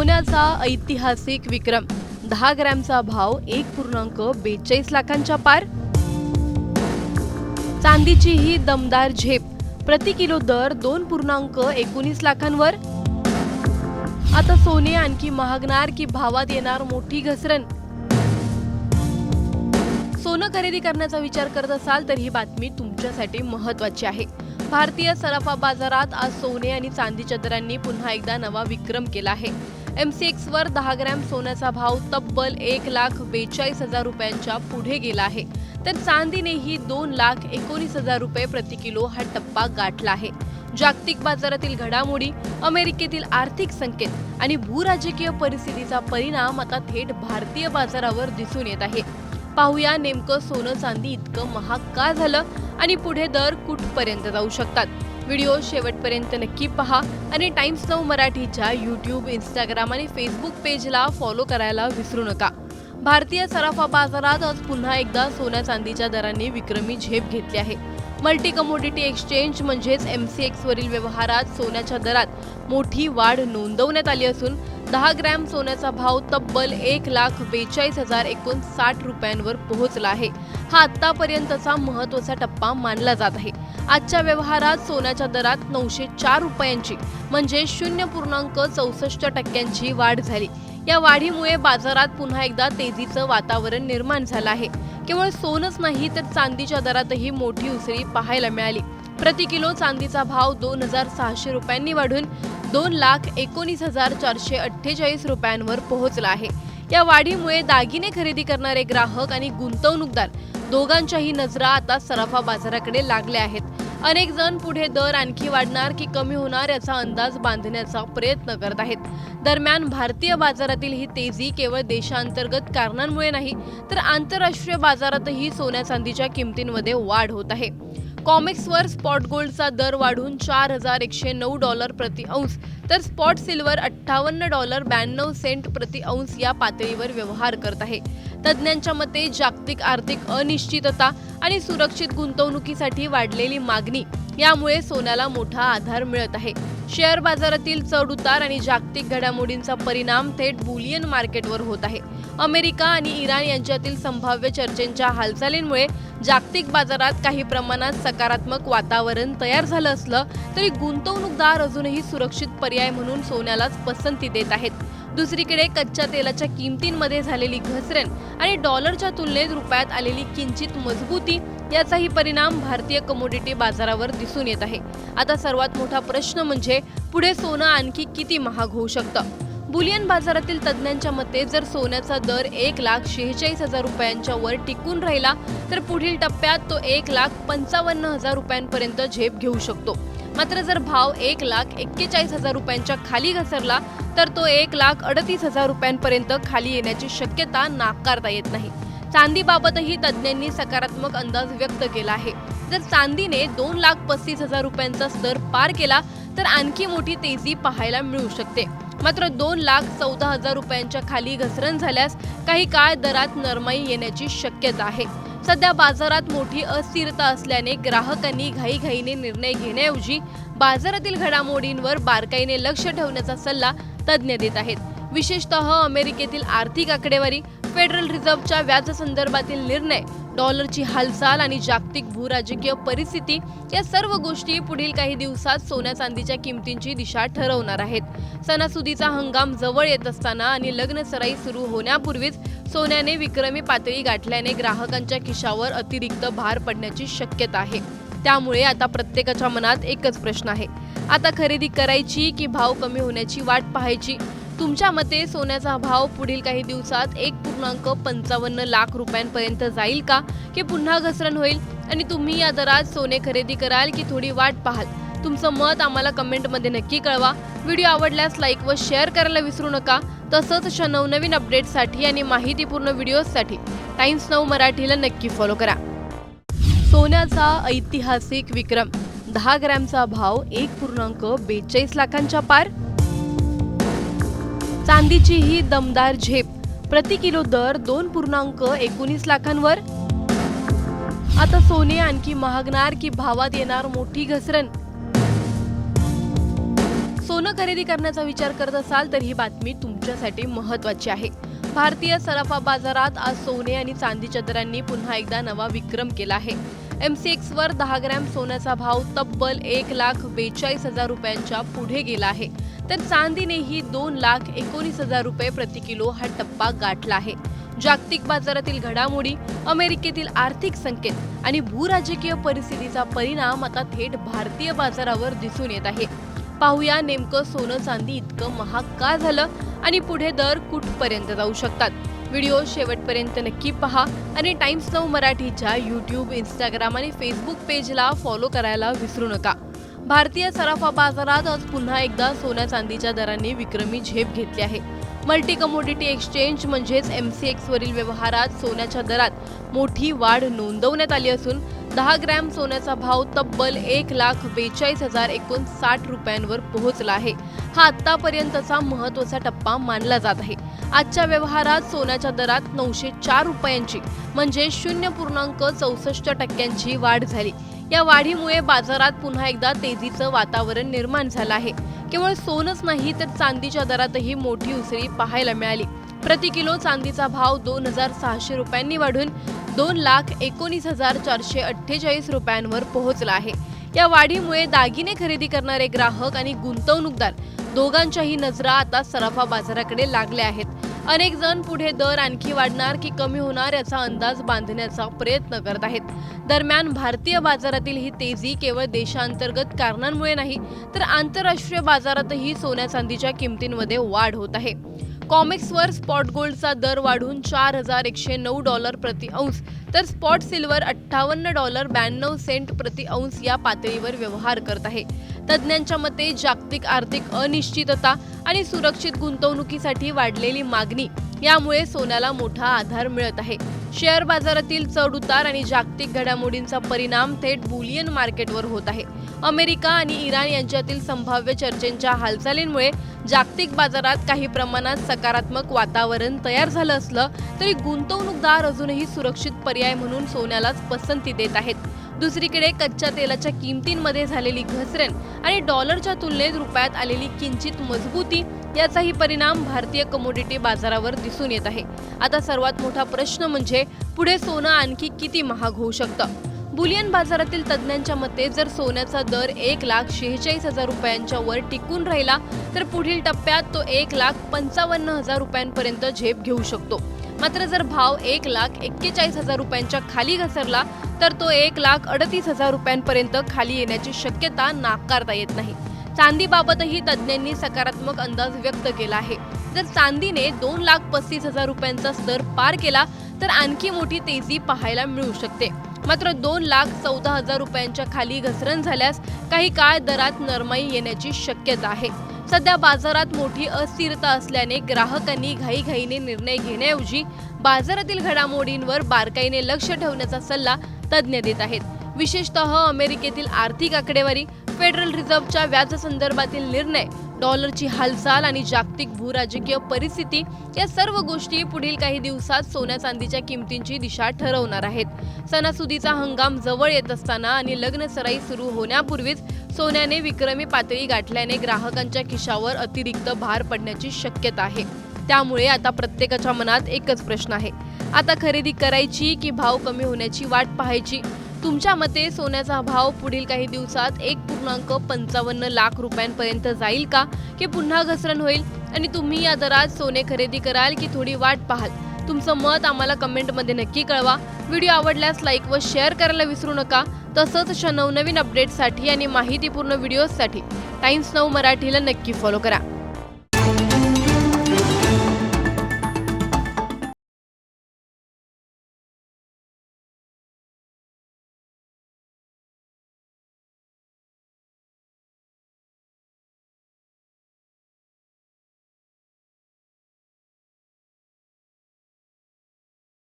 सोन्याचा ऐतिहासिक विक्रम, 10 ग्रॅमचा भाव 1.42 लाखांच्या पार. चांदीची ही दमदार झेप, प्रति किलो दर 2.19 लाखांवर. आता सोने आणखी महागणार की भावात येणार मोठी घसरण? सोनं खरेदी करण्याचा विचार करत असाल तर ही बातमी तुमच्यासाठी महत्त्वाची आहे. भारतीय सराफा बाजारात आज सोने आणि चांदीच्या दरांनी पुन्हा एकदा नवा विक्रम केला आहे. MCX वर 10 ग्रॅम सोन्याचा भाव तब्बल 1,42,000 रुपयांच्या पुढे गेला आहे, तर चांदीनेही 2,19,000 रुपये प्रति किलो हा टप्पा गाठला आहे. जागतिक बाजारातील घडामोडी, अमेरिकेतील आर्थिक संकेत आणि भूराजकीय परिस्थितीचा परिणाम आता थेट भारतीय बाजारावर दिसून येत आहे. पाहूया नेमकं सोनं चांदी इतकं महाग का झालं आणि पुढे दर कुठपर्यंत जाऊ शकतात. व्हिडिओ शेवटपर्यंत नक्की पहा आणि टाइम्स नाऊ मराठीच्या YouTube, Instagram आणि Facebook पेजला फॉलो करायला विसरू नका. भारतीय सराफा बाजारात आज पुन्हा एकदा सोन्या चांदीच्या दरांनी विक्रमी झेप घेतली आहे. मल्टी कमोडिटी एक्सचेंज म्हणजेच MCX वरील व्यवहारात सोन्याच्या दरात मोठी वाढ नोंदवण्यात आली असून 10 ग्रॅम सोन्याचा भाव तब्बल 1,42,059 रुपयांवर पोहोचला आहे. हा आतापर्यंतचा महत्त्वाचा टप्पा मानला जात आहे. आजच्या व्यवहारात सोन्याच्या दरात 904 रुपयांची म्हणजे 0.64% वाढ झाली. या वाढीमुळे बाजारात पुन्हा एकदा तेजीचं वातावरण निर्माण झालं आहे. केवळ सोनच नाही तर चांदीच्या दरातही मोठी उसळी पाहायला मिळाली. प्रति किलो चांदीचा भाव 2,600 रुपयांनी वाढून 2,19,448 रुपयांवर पोहोचला आहे. या वाढीमुळे दागिने खरेदी करणारे ग्राहक आणि गुंतवणूकदार दोघांच्याही नजरा आता सराफा बाजाराकडे लागल्या आहेत. अनेक जण पुढे दर आणखी वाढणार की कमी होणार याचा अंदाज बांधण्याचा प्रयत्न करत आहेत. दरम्यान भारतीय बाजारातील ही तेजी केवळ देशांतर्गत कारणांमुळे नाही तर आंतरराष्ट्रीय बाजारातही सोन्या चांदीच्या किमतींमध्ये वाढ होत आहे. कॉमेक्सवर स्पॉट गोल्डचा दर वाढून $4,109 प्रति औंस तर स्पॉट सिल्वर $58.92 प्रति औंस या पातळीवर व्यवहार करत आहे. तज्ज्ञांच्या मते जागतिक आर्थिक अनिश्चितता आणि सुरक्षित गुंतवणुकीसाठी वाढलेली मागणी यामुळे सोन्याला मोठा आधार मिळत आहे. शेअर बाजारातील चढउतार आणि जागतिक घडामोडींचा परिणाम थेट बुलियन मार्केटवर होत आहे. अमेरिका आणि इराण यांच्यातील संभाव्य चर्चेच्या हालचालींमुळे जागतिक बाजारात काही प्रमाणात सकारात्मक वातावरण तयार झालं असलं तरी गुंतवणूकदार अजूनही सुरक्षित पर्याय म्हणून सोन्यालाच पसंती देत आहेत. दुसरीकडे कच्च्या तेलाच्या किमतींमध्ये झालेली घसरण आणि डॉलरच्या तुलनेत रुपयात आलेली किंचित मजबूती याचाही परिणाम भारतीय कमोडिटी बाजारावर दिसून येत आहे. आता सर्वात मोठा प्रश्न म्हणजे पुढे सोनं आणखी किती महाग होऊ शकतं? बुलियन बाजारातील तज्ज्ञांच्या मते जर सोन्याचा दर 1,46,000 रुपयांच्या वर टिकून राहिला तर पुढील टप्प्यात तो 1,55,000 रुपयांपर्यंत झेप घेऊ शकतो. मात्र जर भाव 1,41,000 रुपयांच्या खाली घसरला तर तो 1,38,000 रुपयांपर्यंत खाली येण्याची शक्यता नाकारता येत नाही. चांदीबाबतही तज्ज्ञांनी सकारात्मक अंदाज व्यक्त केला आहे. जर चांदीने 2,35,000 रुपयांचा दर पार केला तर आणखी मोठी तेजी पाहायला मिळू शकते. मात्र 2,14,000 रुपयांच्या खाली घसरण झाल्यास काही काळ दरात नरमाई येण्याची शक्यता आहे. सध्या बाजारात मोठी अस्थिरता असल्याने ग्राहकांनी घाईघाईने निर्णय घेण्याऐवजी बाजारातील घडामोडींवर बारकाईने लक्ष ठेवण्याचा सल्ला तज्ज्ञ देत आहेत. विशेषतः अमेरिकेतील आर्थिक आकडेवारी, फेडरल रिझर्व्हच्या व्याजसंदर्भातील निर्णय, डॉलरची हालचाल आणि जागतिक भूराजकीय परिस्थिती या सर्व गोष्टी पुढील काही दिवसात सोन्या चांदीच्या किमतींची दिशा ठरवणार आहेत. सणासुदीचा हंगाम जवळ येत असताना आणि लग्नसराई सुरू होण्यापूर्वीच सोन्याने विक्रमी पातळी गाठल्याने ग्राहकांच्या खिशावर अतिरिक्त भार पडण्याची शक्यता आहे. त्यामुळे आता प्रत्येकाच्या मनात एकच प्रश्न आहे, आता खरेदी करायची की भाव कमी होण्याची वाट पाहायची? तुमच्या मते सोन्याचा भाव पुढील काही दिवसात 1.55 लाख रुपयांपर्यंत जाईल का की पुन्हा घसरण होईल? आणि तुम्ही या दरात सोने खरेदी कराल की थोडी वाट पाहाल? तुमचं मत आम्हाला कमेंटमध्ये नक्की कळवा. व्हिडिओ आवडल्यास लाईक व शेअर करायला विसरू नका. तसंच अशा नवनवीन अपडेट्ससाठी आणि माहितीपूर्ण व्हिडिओजसाठी टाइम्स नाऊ मराठीला नक्की फॉलो करा. सोन्याचा ऐतिहासिक विक्रम, 10 ग्रॅमचा भाव 1.42 लाखांच्या पार. चांदीची ही दमदार झेप, प्रति किलो दर 2.19 लाखांवर. आता सोने आणखी महागणार की भावात येणार मोठी घसरण? सोनं खरेदी करण्याचा विचार करत असाल तर ही बातमी तुमच्यासाठी महत्त्वाची आहे। भारतीय सराफा बाजारात आज सोने आणि चांदीच्या दरांनी पुन्हा एकदा नवा विक्रम केला आहे। MCX वर 10 ग्रॅम सोन्याचा भाव तब्बल 1,42,000 रुपयांच्या पुढे गेला आहे, तर चांदीनेही 2,19,000 रुपये प्रति किलो हा टप्पा गाठला आहे। जागतिक बाजारातील घडामोडी, अमेरिकेतील आर्थिक संकेत आणि भूराजकीय परिस्थितीचा परिणाम आता थेट भारतीय बाजारावर दिसून येत आहे। पाहूया नेमकं सोनं चांदी इतकं महाग का झालं आणि पुढे दर कुठपर्यंत जाऊ शकतात। व्हिडिओ शेवटपर्यंत नक्की पहा आणि टाइम्स नाऊ मराठीच्या YouTube, Instagram आणि Facebook पेजला फॉलो करायला विसरू नका। भारतीय सराफा बाजारात आज पुन्हा एकदा सोन्या चांदीच्या दरांनी विक्रमी झेप घेतली आहे। मल्टी कमोडिटी एक्सचेंज म्हणजेच MCX वरील व्यवहारात सोन्याच्या दरात मोठी वाढ नोंदवण्यात आली असून 10 ग्रॅम सोन्याचा भाव तब्बल 1,42,059 रुपयांवर पोहोचला आहे। हा आतापर्यंतचा महत्त्वाचा टप्पा मानला जात आहे। आजच्या व्यवहारात सोन्याच्या दरात 904 रुपयांची म्हणजे 0.64% वाढ झाली। या वाढीमुळे बाजारात पुन्हा एकदा तेजीचं वातावरण निर्माण झालं आहे। केवळ सोनच नाही तर चांदीच्या दरातही मोठी उसळी पाहायला मिळाली। प्रति किलो चांदीचा भाव 2,600 रुपयांनी वाढून 2,19,448 रुपयांवर पोहोचला आहे। या वाढीमुळे दागिने खरेदी करणारे ग्राहक आणि गुंतवणूकदार दोघांच्याही नजरा आता सराफा बाजाराकडे लागल्या आहेत। अनेक जण पुढे दर आणखी वाढणार की कमी होणार याचा अंदाज बांधण्याचा प्रयत्न करत आहेत। दरम्यान भारतीय बाजारातील ही तेजी केवळ देशांतर्गत कारणांमुळे नाही तर आंतरराष्ट्रीय बाजारातही सोन्या चांदीच्या किमतींमध्ये वाढ होत आहे। कॉमेक्सवर स्पॉट गोल्डचा दर वाढून $4,109 प्रति औंस तर स्पॉट सिल्वर $58.92 प्रति औंस या पातळीवर व्यवहार करत आहे। तज्ज्ञांच्या मते जागतिक आर्थिक अनिश्चितता आणि सुरक्षित गुंतवणुकीसाठी वाढलेली मागणी यामुळे सोन्याला मोठा आधार मिळत आहे। शेअर बाजारातील चढ-उतार आणि जागतिक घडामोडींचा परिणाम थेट बुलियन मार्केटवर होत आहे। अमेरिका आणि इराण यांच्यातील संभाव्य चर्चेच्या हालचालींमुळे जागतिक बाजारात काही प्रमाणात सकारात्मक वातावरण तयार झालं असलं तरी गुंतवणूकदार अजूनही सुरक्षित पर्याय म्हणून सोन्यालाच पसंती देत आहेत। दुसरीकडे कच्च्या तेलाच्या किमतींमध्ये झालेली घसरण आणि डॉलरच्या तुलनेत रुपयात आलेली किंचित मजबूती याचाही परिणाम भारतीय कमोडिटी बाजारावर दिसून येत आहे। आता सर्वात मोठा प्रश्न म्हणजे पुढे सोनं आणखी किती महाग होऊ शकतं। बुलियन बाजारातील तज्ज्ञांच्या मते जर सोन्याचा दर 1,46,000 रुपयांच्या वर टिकून राहिला तर पुढील टप्प्यात तो 1,55,000 रुपयांपर्यंत झेप घेऊ शकतो। मात्र जर भाव 1,41,000 रुपयांच्या खाली घसरला तर तो 1,38,000 रुपयांपर्यंत खाली येण्याची शक्यता नाकारता येत नाही। चांदीबाबतही तज्ज्ञांनी सकारात्मक अंदाज व्यक्त केला आहे। जर चांदीने 2,35,000 रुपयांचा स्तर पार केला तर आणखी मोठी तेजी पाहायला मिळू शकते। मात्र 2,14,000 रुपयांच्या खाली घसरण झाल्यास काही काळ दरात नरमाई येण्याची शक्यता आहे। सध्या बाजारात मोठी अस्थिरता असल्याने ग्राहकांनी घाईघाईने निर्णय घेण्याऐवजी बाजारातील घडामोडींवर बारकाईने लक्ष ठेवण्याचा सल्ला तज्ज्ञ देत आहेत। विशेषतः अमेरिकेतील आर्थिक आकडेवारी, फेडरल रिझर्व्हच्या व्याजसंदर्भातील निर्णय, डॉलरची हालचाल आणि जागतिक भूराजकीय परिस्थिती या सर्व गोष्टी पुढील काही दिवसात सोन्या चांदीच्या किमतींची दिशा ठरवणार आहेत। सणासुदीचा हंगाम जवळ येत असताना आणि लग्न सराई सुरू होण्यापूर्वीच सोन्याने विक्रमी पातळी गाठल्याने ग्राहकांच्या खिशावर अतिरिक्त भार पडण्याची शक्यता आहे। त्यामुळे आता प्रत्येकाच्या मनात एकच प्रश्न आहे, आता खरेदी करायची की भाव कमी होण्याची वाट पाहायची। तुमच्या मते सोन्याचा भाव पुढील काही दिवसात 1.55 लाख रुपयांपर्यंत जाईल का की पुन्हा घसरण होईल आणि तुम्ही या दरात सोने खरेदी कराल की थोडी वाट पाहाल? तुमचं मत आम्हाला कमेंटमध्ये नक्की कळवा। व्हिडिओ आवडल्यास लाईक व शेअर करायला विसरू नका। तसंच अशा नवनवीन अपडेट्ससाठी आणि माहितीपूर्ण व्हिडिओजसाठी टाइम्स नाऊ मराठीला नक्की फॉलो करा।